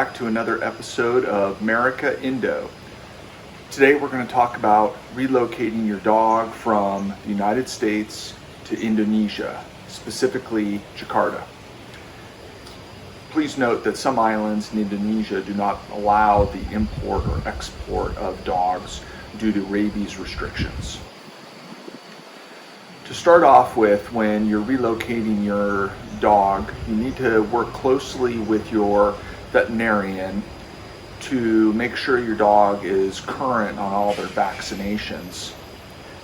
back to another episode of America Indo. Today we're going to talk about relocating your dog from the United States to Indonesia, specifically Jakarta. Please note that some islands in Indonesia do not allow the import or export of dogs due to rabies restrictions. To start off with, when you're relocating your dog, you need to work closely with your veterinarian to make sure your dog is current on all their vaccinations.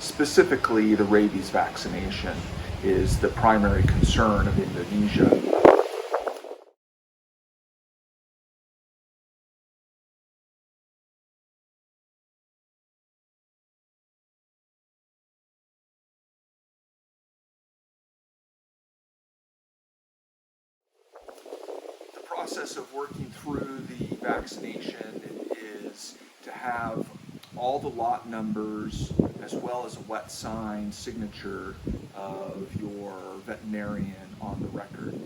Specifically, the rabies vaccination is the primary concern of Indonesia. The process of working through the vaccination is to have all the lot numbers as well as a wet sign signature of your veterinarian on the record.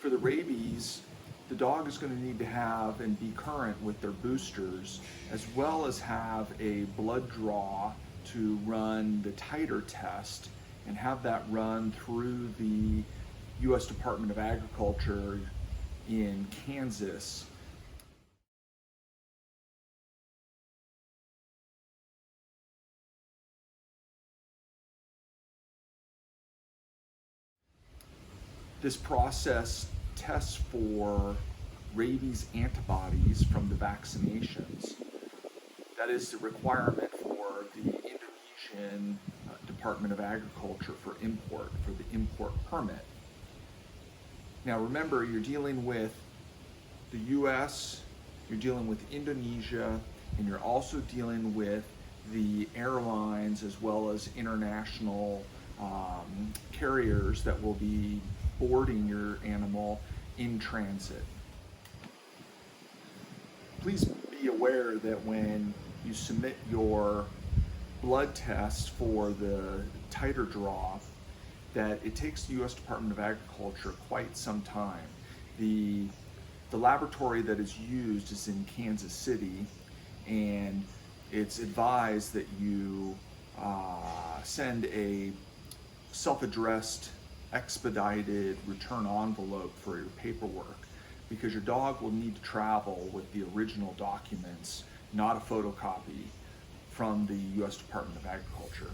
For the rabies, the dog is going to need to have and be current with their boosters, as well as have a blood draw to run the titer test and have that run through the U.S. Department of Agriculture in Kansas. This process tests for rabies antibodies from the vaccinations. That is the requirement for the Indonesian Department of Agriculture for the import permit. Now remember, you're dealing with the US, you're dealing with Indonesia, and you're also dealing with the airlines as well as international carriers that will be boarding your animal in transit. Please be aware that when you submit your blood test for the titer draw, that it takes the U.S. Department of Agriculture quite some time. The laboratory that is used is in Kansas City, and it's advised that you send a self-addressed expedited return envelope for your paperwork, because your dog will need to travel with the original documents, not a photocopy from the U.S. Department of Agriculture.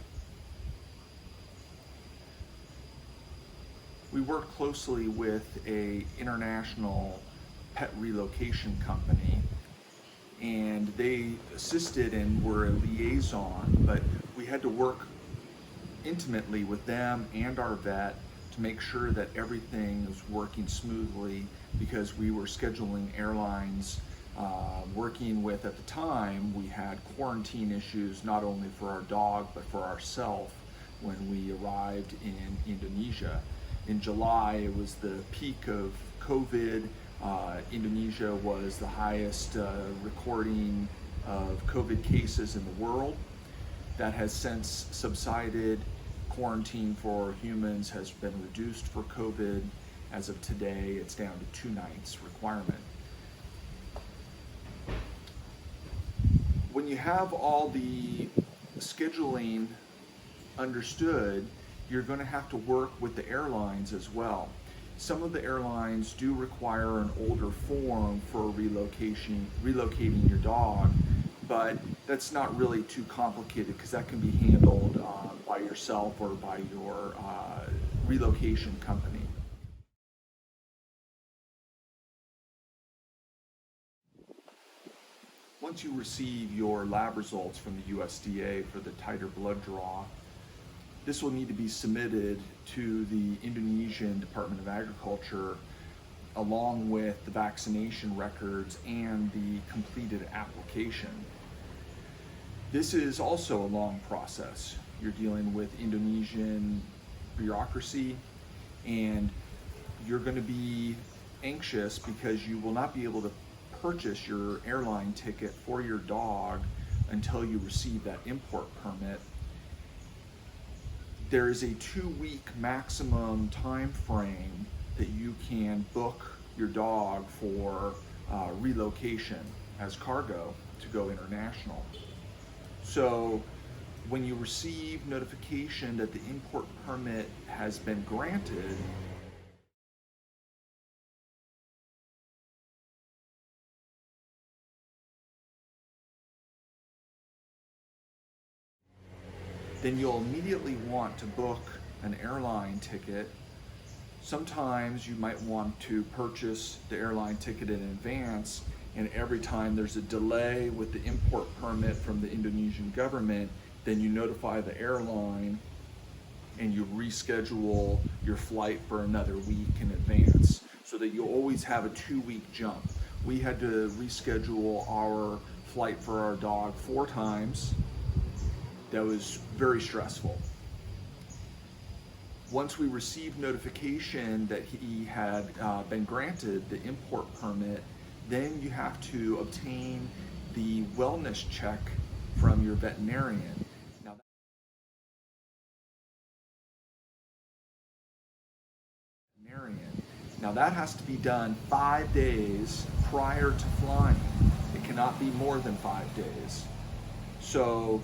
We work closely with an international pet relocation company, and they assisted and were a liaison, but we had to work intimately with them and our vet to make sure that everything was working smoothly, because we were scheduling airlines working with, at the time, we had quarantine issues not only for our dog but for ourselves when we arrived in Indonesia. In July, it was the peak of COVID. Indonesia was the highest recording of COVID cases in the world. That has since subsided. Quarantine for humans has been reduced for COVID. As of today, it's down to 2 nights requirement. When you have all the scheduling understood, you're going to have to work with the airlines as well. Some of the airlines do require an older form for relocating your dog, but that's not really too complicated, because that can be handled by yourself or by your relocation company. Once you receive your lab results from the USDA for the titer blood draw, this will need to be submitted to the Indonesian Department of Agriculture along with the vaccination records and the completed application. This is also a long process. You're dealing with Indonesian bureaucracy, and you're going to be anxious because you will not be able to purchase your airline ticket for your dog until you receive that import permit. There is a 2-week maximum time frame that you can book your dog for relocation as cargo to go international. So when you receive notification that the import permit has been granted, then you'll immediately want to book an airline ticket. Sometimes you might want to purchase the airline ticket in advance, and every time there's a delay with the import permit from the Indonesian government, then you notify the airline and you reschedule your flight for another week in advance, so that you always have a 2-week jump. We had to reschedule our flight for our dog 4 times. That was very stressful. Once we received notification that he had been granted the import permit, then you have to obtain the wellness check from your veterinarian. Now that has to be done 5 days prior to flying. It cannot be more than 5 days. So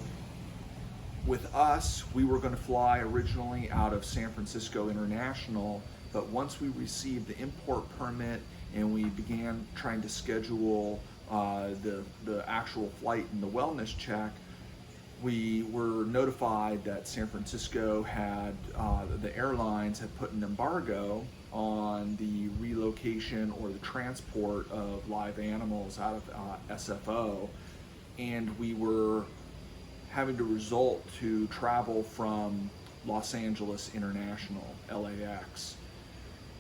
with us, we were going to fly originally out of San Francisco International, but once we received the import permit and we began trying to schedule the actual flight and the wellness check, we were notified that San Francisco had, the airlines had put an embargo on the relocation or the transport of live animals out of SFO, and we were having to resort to travel from Los Angeles International, LAX.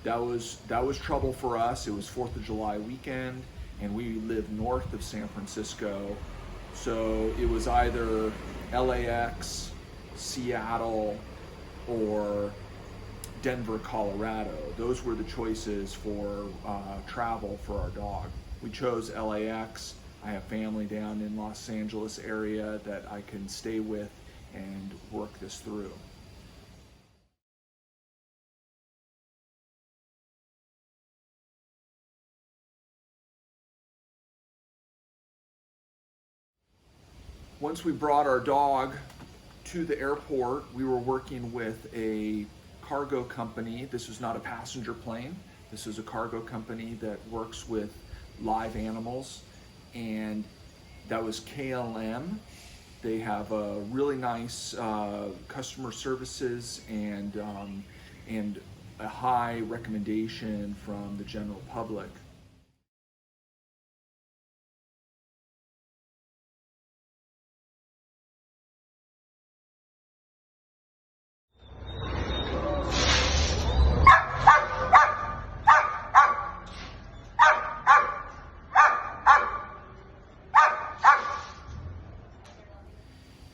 That was trouble for us. It was 4th of July weekend, and we live north of San Francisco. So it was either LAX, Seattle, or Denver, Colorado. Those were the choices for travel for our dog. We chose LAX. I have family down in Los Angeles area that I can stay with and work this through. Once we brought our dog to the airport, we were working with a cargo company. This was not a passenger plane. This was a cargo company that works with live animals, and that was KLM. They have a really nice customer services and a high recommendation from the general public.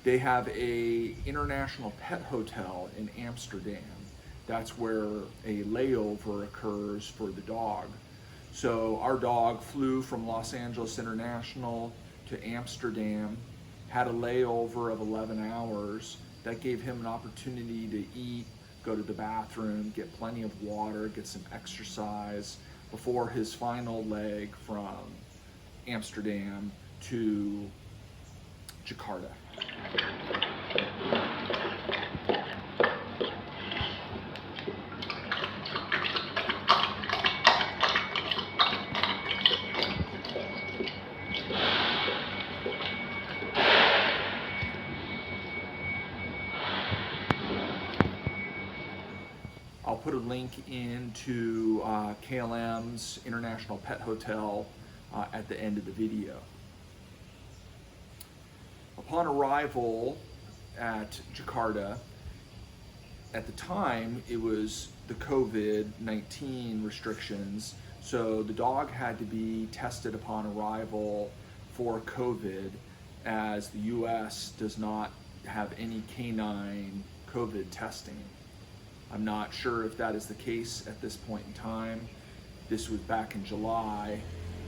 They have a international pet hotel in Amsterdam. That's where a layover occurs for the dog. So our dog flew from Los Angeles International to Amsterdam, had a layover of 11 hours. That gave him an opportunity to eat, go to the bathroom, get plenty of water, get some exercise before his final leg from Amsterdam to Jakarta. I'll put a link into KLM's International Pet Hotel at the end of the video. Upon arrival at Jakarta, at the time it was the COVID-19 restrictions, so the dog had to be tested upon arrival for COVID, as the US does not have any canine COVID testing. I'm not sure if that is the case at this point in time. This was back in July,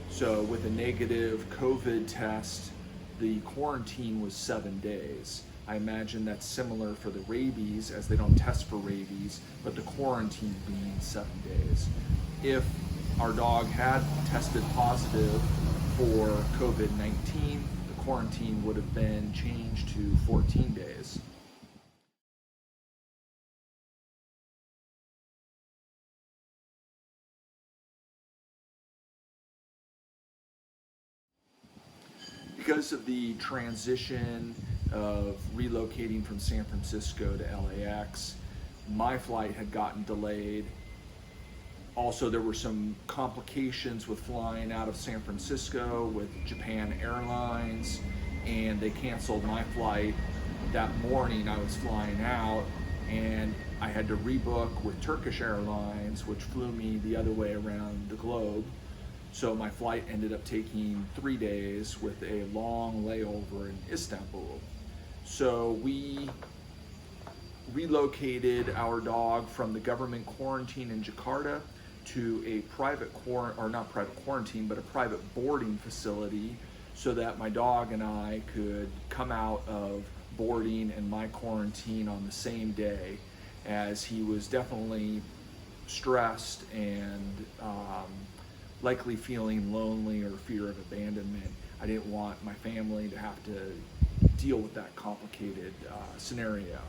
so with a negative COVID test, the quarantine was 7 days. I imagine that's similar for the rabies, as they don't test for rabies, but the quarantine being 7 days. If our dog had tested positive for COVID-19, the quarantine would have been changed to 14 days. Because of the transition of relocating from San Francisco to LAX, my flight had gotten delayed. Also, there were some complications with flying out of San Francisco with Japan Airlines, and they canceled my flight that morning. I was flying out, and I had to rebook with Turkish Airlines, which flew me the other way around the globe. So my flight ended up taking 3 days with a long layover in Istanbul. So we relocated our dog from the government quarantine in Jakarta to a private private boarding facility, so that my dog and I could come out of boarding and my quarantine on the same day, as he was definitely stressed and likely feeling lonely or fear of abandonment. I didn't want my family to have to deal with that complicated scenario.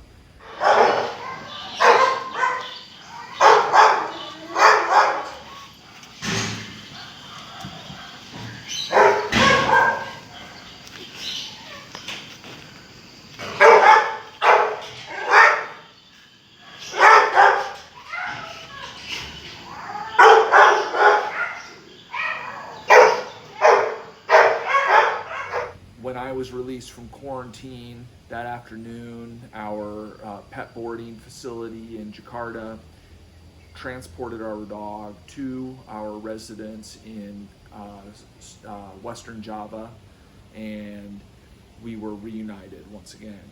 When I was released from quarantine that afternoon, our pet boarding facility in Jakarta transported our dog to our residence in Western Java, and we were reunited once again.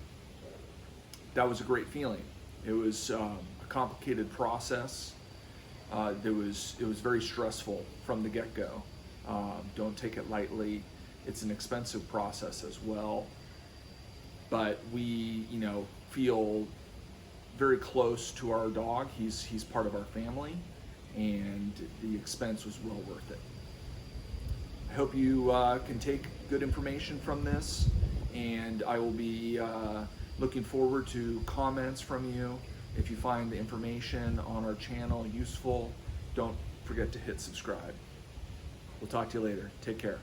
That was a great feeling. It was a complicated process. It was very stressful from the get-go. Don't take it lightly. It's an expensive process as well, but we, feel very close to our dog. He's part of our family, and the expense was well worth it. I hope you can take good information from this, and I will be looking forward to comments from you. If you find the information on our channel useful, don't forget to hit subscribe. We'll talk to you later. Take care.